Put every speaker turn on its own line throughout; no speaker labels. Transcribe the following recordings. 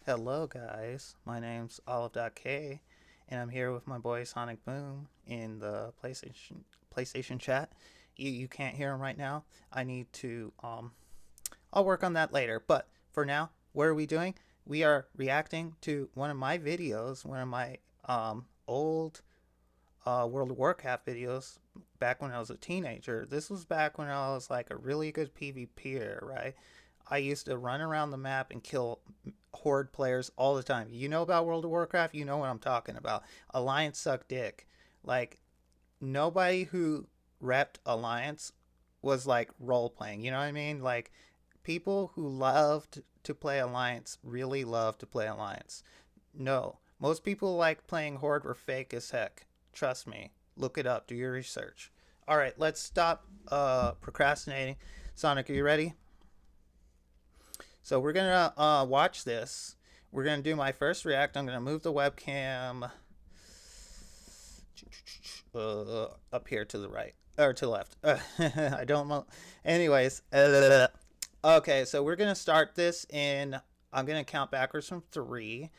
Hello guys, my name's Olive.K and I'm here with my boy Sonic Boom in the PlayStation chat. You can't hear him right now. I need to I'll work on that later. But for now, what are we doing? We are reacting to one of my videos, one of my old World of Warcraft videos back when I was a teenager. This was back when I was like a really good PvPer, right? I used to run around the map and kill horde players all the time. You know about World of Warcraft, you know what I'm talking about. Alliance suck dick. Like nobody who repped Alliance was like role playing. You know what I mean? Like people who loved to play Alliance really loved to play Alliance. No, most people like playing Horde were fake as heck. Trust me. Look it up. Do your research. All right, let's stop procrastinating. Sonic, are you ready? So we're gonna watch this. We're gonna do my first react. I'm gonna move the webcam up here to the right or to the left. I don't know. Anyways, okay. So we're gonna start this in. I'm gonna count backwards from 3,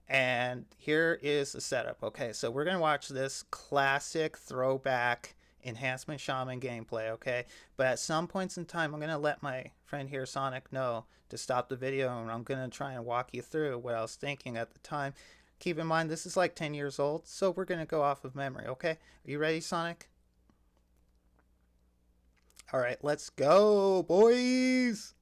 and here is the setup. Okay, so we're gonna watch this classic throwback enhancement shaman gameplay. Okay, but at some points in time, I'm gonna let my friend here, Sonic, know to stop the video, and I'm gonna try and walk you through what I was thinking at the time. Keep in mind, this is like 10 years old, so we're gonna go off of memory. Okay, are you ready, Sonic? All right, let's go, boys.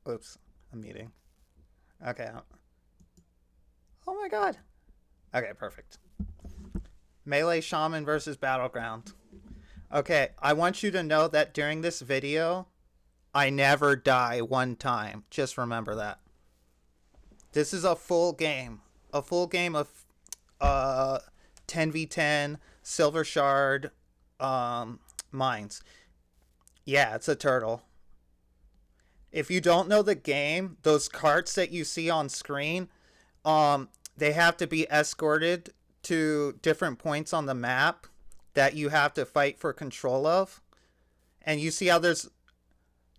Oops, I'm muting. Okay. Oh my god. Okay, perfect. Melee Shaman versus Battleground. Okay, I want you to know that during this video, I never die one time. Just remember that. This is a full game. A full game of uh 10v10 silver shard mines. Yeah, it's a turtle. If you don't know the game, those carts that you see on screen, they have to be escorted to different points on the map that you have to fight for control of. And you see how there's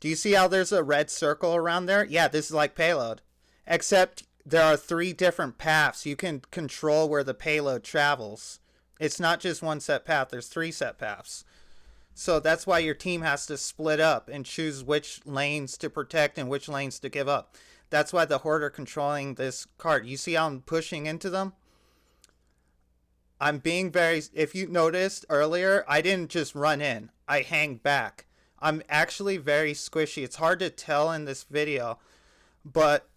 do you see how there's a red circle around there? Yeah, this is like payload. Except there are 3 different paths. You can control where the payload travels. It's not just one set path, there's 3 set paths. So that's why your team has to split up and choose which lanes to protect and which lanes to give up. That's why the Horde are controlling this cart. You see how I'm pushing into them? I'm being very. If you noticed earlier, I didn't just run in, I hang back. I'm actually very squishy. It's hard to tell in this video, but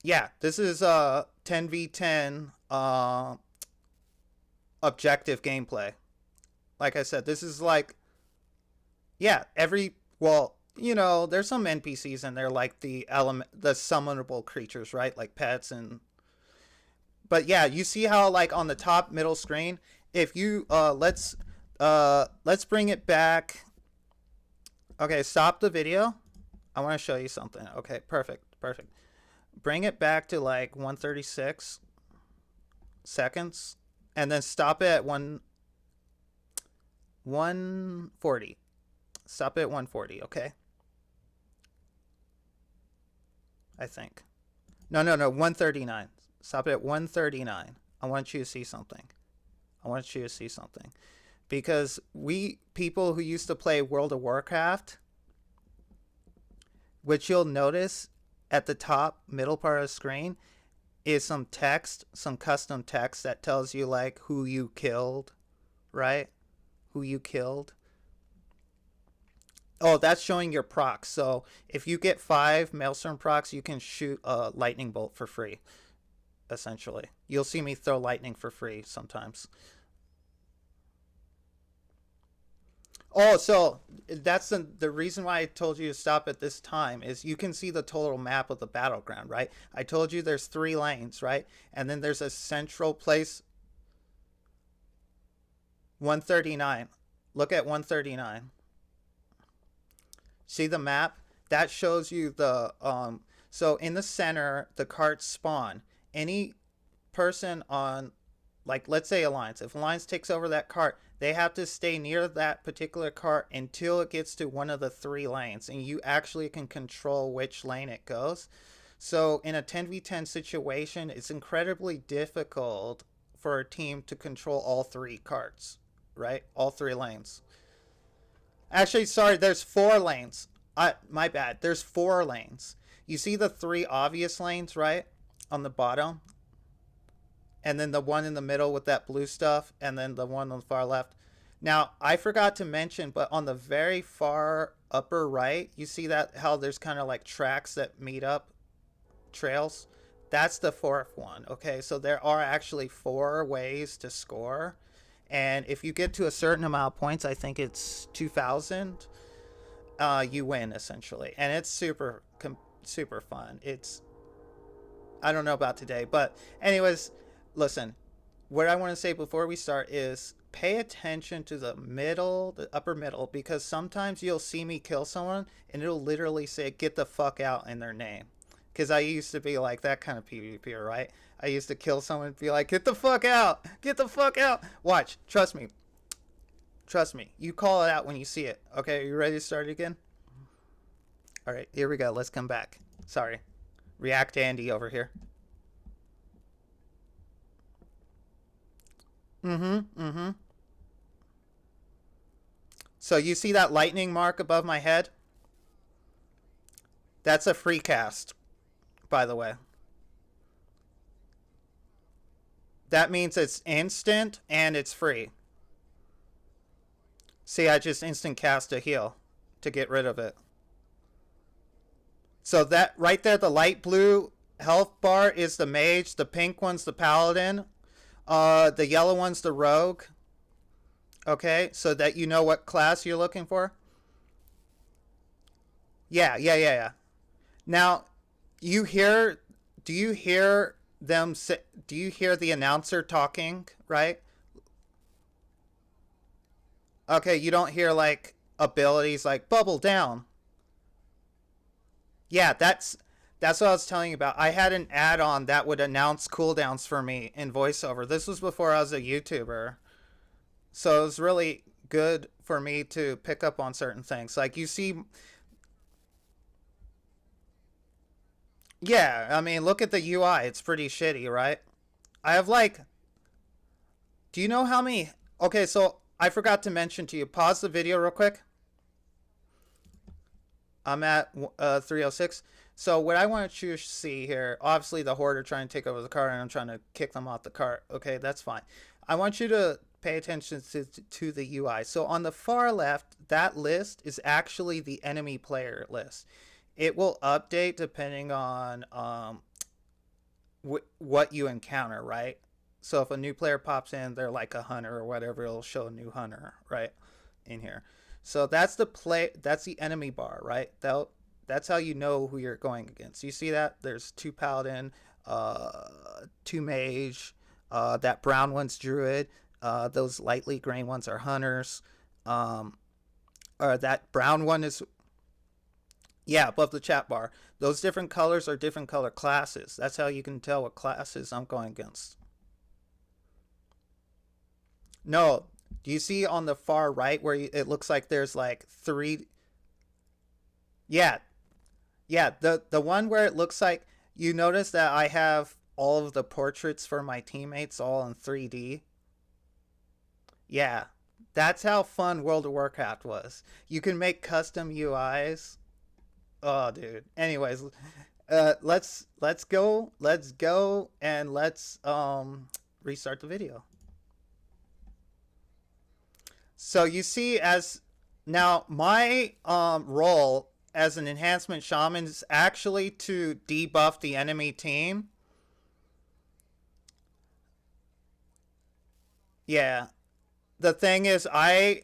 yeah, this is a 10v10 objective gameplay. Like I said, this is like yeah, there's some NPCs in there like the summonable creatures, right? Like pets and but yeah, you see how like on the top middle screen, if you let's bring it back. Okay, stop the video. I want to show you something. Okay, perfect. Perfect. Bring it back to like 136 seconds and then stop it at 140. Stop it at 140, okay? I think. No, 139. Stop it at 139. I want you to see something. I want you to see something. Because we people who used to play World of Warcraft, which you'll notice at the top middle part of the screen is some text, some custom text that tells you like who you killed, right? Who you killed. Oh, that's showing your procs. So if you get 5 Maelstrom procs, you can shoot a lightning bolt for free. Essentially, you'll see me throw lightning for free sometimes. Oh, so that's the reason why I told you to stop at this time is you can see the total map of the battleground, right? I told you there's 3 lanes, right? And then there's a central place. 139. Look at 139. See the map? That shows you the so in the center the carts spawn. Any person on like let's say Alliance. If Alliance takes over that cart, they have to stay near that particular cart until it gets to one of the 3 lanes, and you actually can control which lane it goes. So in a 10v10 situation, it's incredibly difficult for a team to control all 3 carts, right? All 3 lanes. Actually, sorry, there's 4 lanes. My bad. There's 4 lanes. You see the 3 obvious lanes, right? On the bottom. And then the one in the middle with that blue stuff, and then the one on the far left. Now, I forgot to mention, but on the very far upper right, you see that how there's kind of like tracks that meet up, trails? That's the 4th one, okay? So there are actually 4 ways to score. And if you get to a certain amount of points, I think it's 2,000, you win essentially. And it's super fun. I don't know about today, but anyways, listen, what I want to say before we start is pay attention to the upper middle, because sometimes you'll see me kill someone and it'll literally say get the fuck out in their name. Because I used to be like that kind of PvPer, right? I used to kill someone and be like, get the fuck out, get the fuck out. Watch, trust me. Trust me. You call it out when you see it. Okay, are you ready to start again? All right, here we go. Let's come back. Sorry. React Andy over here. Mm-hmm. So you see that lightning mark above my head? That's a free cast, by the way. That means it's instant and it's free. See, I just instant cast a heal to get rid of it. So that right there, the light blue health bar is the mage, the pink one's the paladin, the yellow one's the rogue. Okay, so that you know what class you're looking for. Yeah. Now, you hear? Do you hear them? Do you hear the announcer talking? Right. Okay, you don't hear like abilities like bubble down. Yeah, that's what I was telling you about. I had an add-on that would announce cooldowns for me in voiceover. This was before I was a YouTuber. So it was really good for me to pick up on certain things. Like you see, yeah, I mean, look at the UI. It's pretty shitty, right? I have like, do you know how many? Okay, so I forgot to mention to you. Pause the video real quick. I'm at 306. So what I want you to see here, obviously the horde are trying to take over the cart and I'm trying to kick them off the cart. Okay, that's fine. I want you to pay attention to the UI. So on the far left, that list is actually the enemy player list. It will update depending on what you encounter, right? So if a new player pops in, they're like a hunter or whatever, it'll show a new hunter, right, in here. So that's the enemy bar, right? That's how you know who you're going against. You see that? There's 2 paladin, 2 mage, that brown one's druid, those lightly green ones are hunters, or that brown one is, yeah, above the chat bar. Those different colors are different color classes. That's how you can tell what classes I'm going against. No, do you see on the far right where it looks like there's like 3? Yeah, yeah, the one where it looks like, you notice that I have all of the portraits for my teammates all in 3D. Yeah, that's how fun World of Warcraft was. You can make custom UIs. Oh, dude. Anyways, let's go, and let's restart the video. So you see, as now my role as an enhancement shaman is actually to debuff the enemy team. Yeah. The thing is, I'm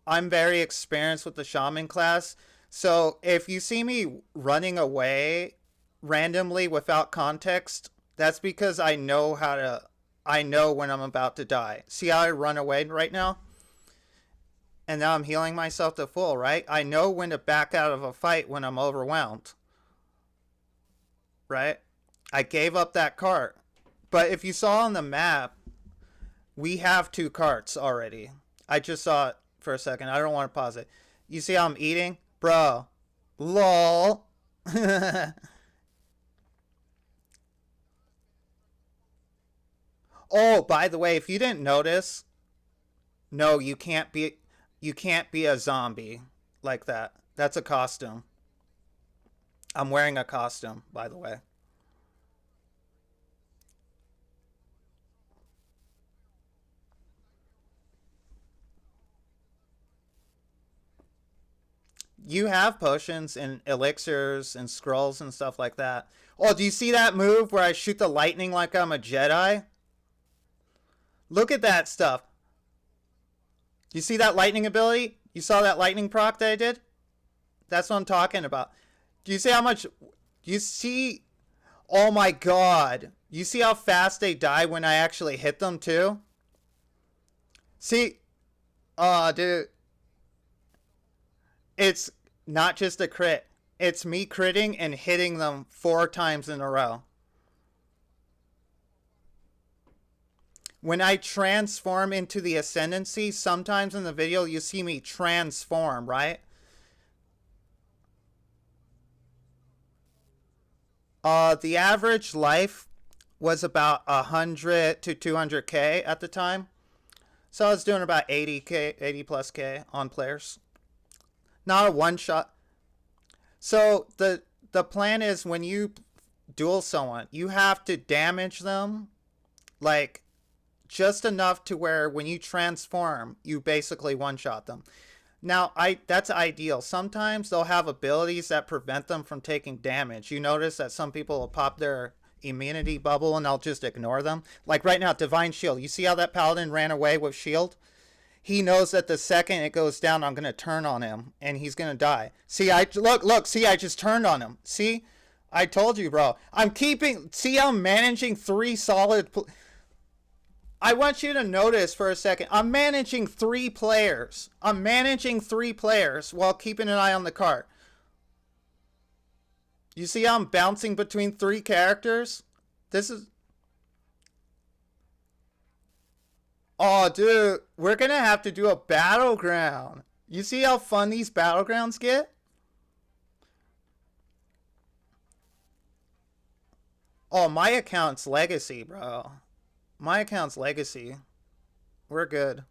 very experienced with the shaman class. So if you see me running away randomly without context, that's because I know when I'm about to die. See how I run away right now? And now I'm healing myself to full, right? I know when to back out of a fight when I'm overwhelmed, right? I gave up that cart But if you saw on the map, we have 2 carts already. I just saw it for a second. I don't want to pause it. You see how I'm eating? Bro. Lol. Oh, by the way, if you didn't notice, no, you can't be a zombie like that. That's a costume. I'm wearing a costume, by the way. You have potions and elixirs and scrolls and stuff like that. Oh, do you see that move where I shoot the lightning like I'm a Jedi? Look at that stuff. You see that lightning ability? You saw that lightning proc that I did? That's what I'm talking about. Do you see how much... Do you see... Oh my god. You see how fast they die when I actually hit them too? See... Oh, dude. It's not just a crit. It's me critting and hitting them 4 times in a row. When I transform into the ascendancy, sometimes in the video you see me transform, right? The average life was about 100 to 200k at the time. So I was doing about 80k, 80 plus k on players. Not a one shot. So the plan is when you duel someone, you have to damage them like just enough to where when you transform, you basically one shot them. Now, that's ideal. Sometimes they'll have abilities that prevent them from taking damage. You notice that some people will pop their immunity bubble and I'll just ignore them. Like right now, Divine Shield. You see how that paladin ran away with shield? He knows that the second it goes down, I'm going to turn on him and he's going to die. See, look, see, I just turned on him. See? I told you, bro. See how I'm managing 3 solid... I want you to notice for a second. I'm managing 3 players. I'm managing 3 players while keeping an eye on the cart. You see how I'm bouncing between 3 characters? This is... Oh, dude. We're going to have to do a battleground. You see how fun these battlegrounds get? Oh, my account's legacy, bro. My account's legacy. We're good.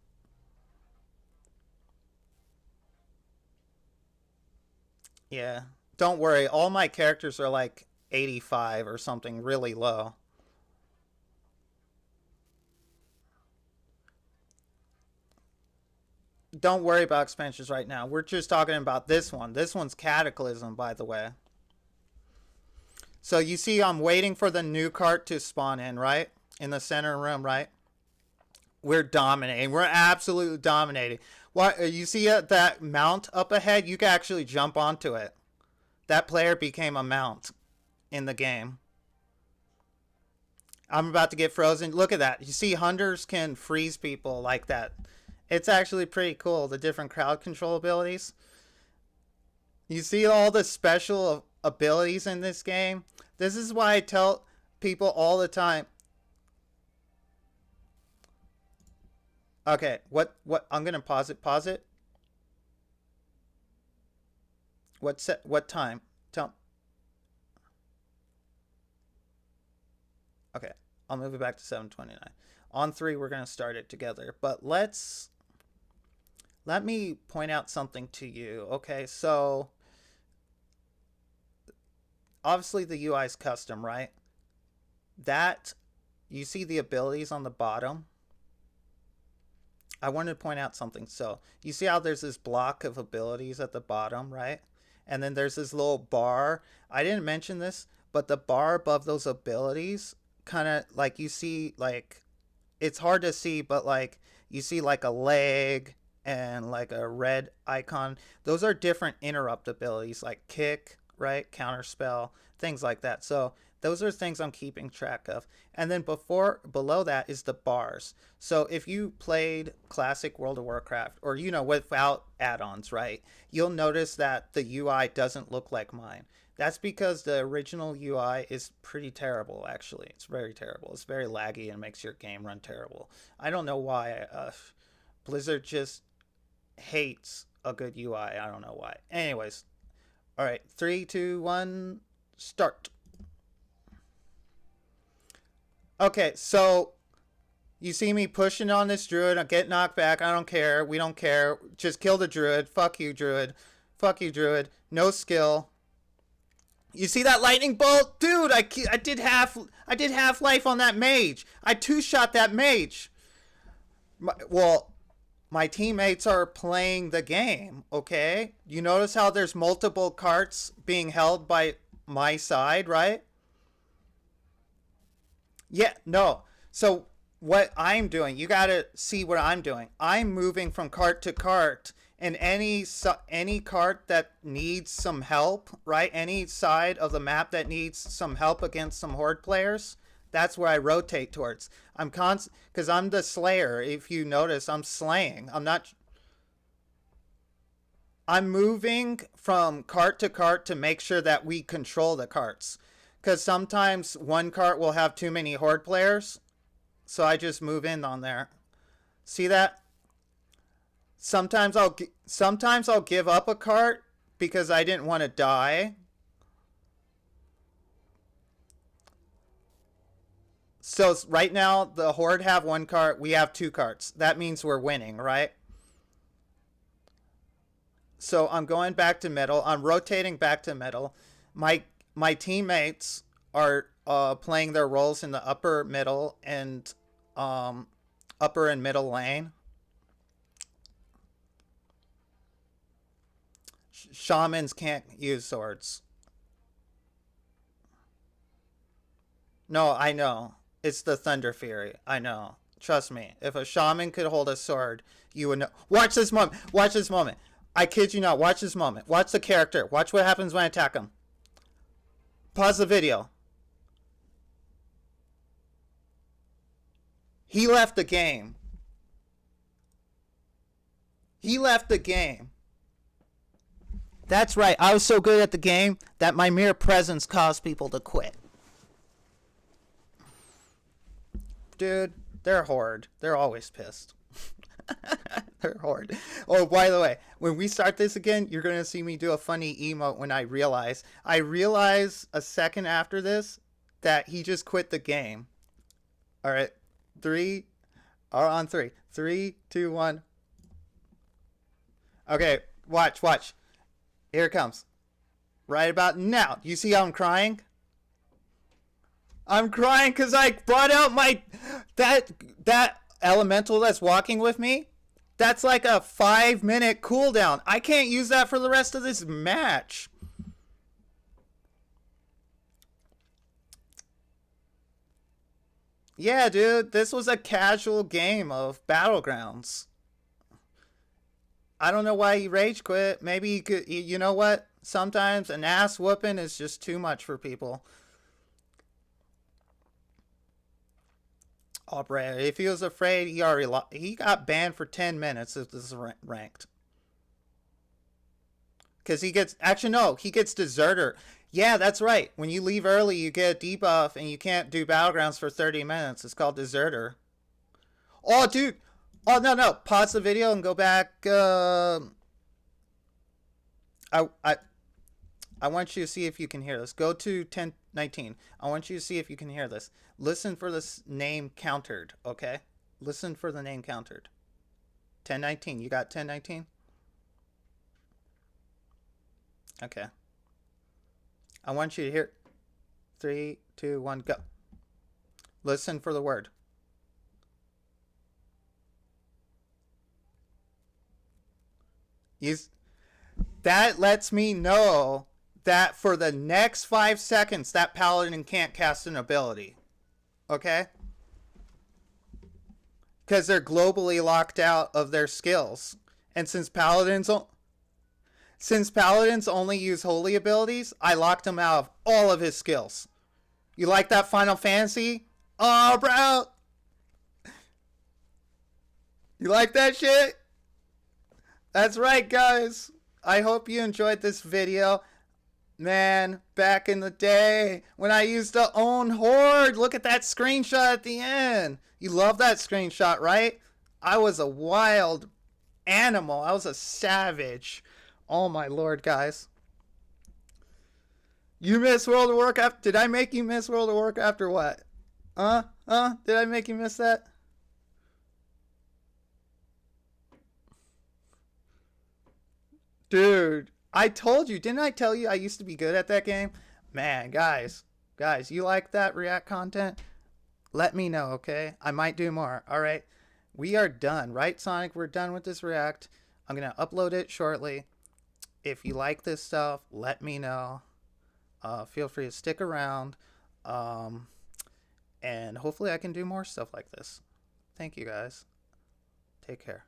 Yeah. Don't worry. All my characters are like 85 or something really low. Don't worry about expansions right now. We're just talking about this one. This one's Cataclysm, by the way. So you see I'm waiting for the new cart to spawn in, right? In the center room, right? We're dominating. We're absolutely dominating. What you see that mount up ahead? You can actually jump onto it. That player became a mount in the game. I'm about to get frozen. Look at that. You see hunters can freeze people like that. It's actually pretty cool, the different crowd control abilities. You see all the special abilities in this game? This is why I tell people all the time. Okay, what I'm gonna pause it. Pause it. What time? Tell. Okay, I'll move it back to 7:29. On 3, we're gonna start it together. But let me point out something to you. Okay, so obviously the UI is custom, right? That you see the abilities on the bottom. I wanted to point out something. So you see how there's this block of abilities at the bottom, right? And then there's this little bar. I didn't mention this, but the bar above those abilities kind of like you see like it's hard to see, but like you see like a leg and like a red icon. Those are different interrupt abilities like kick, right? Counterspell, things like that. So Those are things I'm keeping track of. And then below that is the bars. So if you played classic World of Warcraft, or without add-ons, right, you'll notice that the UI doesn't look like mine. That's because the original UI is pretty terrible, actually. It's very terrible. It's very laggy and makes your game run terrible. I don't know why. Blizzard just hates a good UI. I don't know why. Anyways, all right, 3, 2, 1, start. Okay, so you see me pushing on this druid. I get knocked back. I don't care. We don't care. Just kill the druid. Fuck you, druid. Fuck you, druid. No skill. You see that lightning bolt? Dude, I did half life on that mage. I two-shot that mage. My teammates are playing the game, okay? You notice how there's multiple carts being held by my side, right? Yeah, no. So what I'm doing, you got to see what I'm doing. I'm moving from cart to cart, and any cart that needs some help, right? Any side of the map that needs some help against some horde players, that's where I rotate towards. Because I'm the slayer. If you notice, I'm slaying. I'm moving from cart to cart to make sure that we control the carts. Because sometimes one cart will have too many horde players. So I just move in on there. See that? Sometimes I'll give up a cart because I didn't want to die. So right now the horde have one cart, we have two carts. That means we're winning, right? So I'm going back to middle. I'm rotating back to middle. My teammates are playing their roles in the upper, middle, and upper and middle lane. Shamans can't use swords. No, I know. It's the Thunder Fury. I know. Trust me. If a shaman could hold a sword, you would know. Watch this moment. Watch this moment. I kid you not. Watch this moment. Watch the character. Watch what happens when I attack him. Pause the video. He left the game. He left the game. That's right. I was so good at the game that my mere presence caused people to quit. Dude, they're horde. They're always pissed. They're horde. Oh, by the way, when we start this again, you're going to see me do a funny emote when I realize a second after this that he just quit the game. All right. On three. 3, 2, 1. Okay, watch. Here it comes. Right about now. You see how I'm crying? I'm crying because I brought out that elemental that's walking with me. That's like a 5-minute cooldown. I can't use that for the rest of this match. Yeah, dude, this was a casual game of Battlegrounds. I don't know why he rage quit. Maybe he could, you know what? Sometimes an ass whooping is just too much for people. Oh, Brad, if he was afraid, he got banned for 10 minutes if this is ranked. Because he gets deserter. Yeah, that's right. When you leave early, you get a debuff and you can't do Battlegrounds for 30 minutes. It's called deserter. Oh, dude. Oh, no. Pause the video and go back. I want you to see if you can hear this. Go to 10:19. I want you to see if you can hear this. Listen for this name countered, okay? Listen for the name countered. 10:19. You got 10:19? Okay. I want you to hear 3, 2, 1, go. Listen for the word. That lets me know that for the next 5 seconds, that paladin can't cast an ability. Okay? Because they're globally locked out of their skills. And since paladins only use holy abilities, I locked him out of all of his skills. You like that Final Fantasy? Oh, bro. You like that shit? That's right, guys. I hope you enjoyed this video. Man, back in the day when I used to own Horde, look at that screenshot at the end. You love that screenshot, right? I was a wild animal. I was a savage. Oh my lord, guys. You miss World of Warcraft? Did I make you miss World of Warcraft or what? Did I make you miss that? Dude, I told you. Didn't I tell you I used to be good at that game? Man, guys, you like that React content? Let me know, okay? I might do more. All right. We are done, right, Sonic? We're done with this React. I'm going to upload it shortly. If you like this stuff, let me know. Feel free to stick around. And hopefully I can do more stuff like this. Thank you, guys. Take care.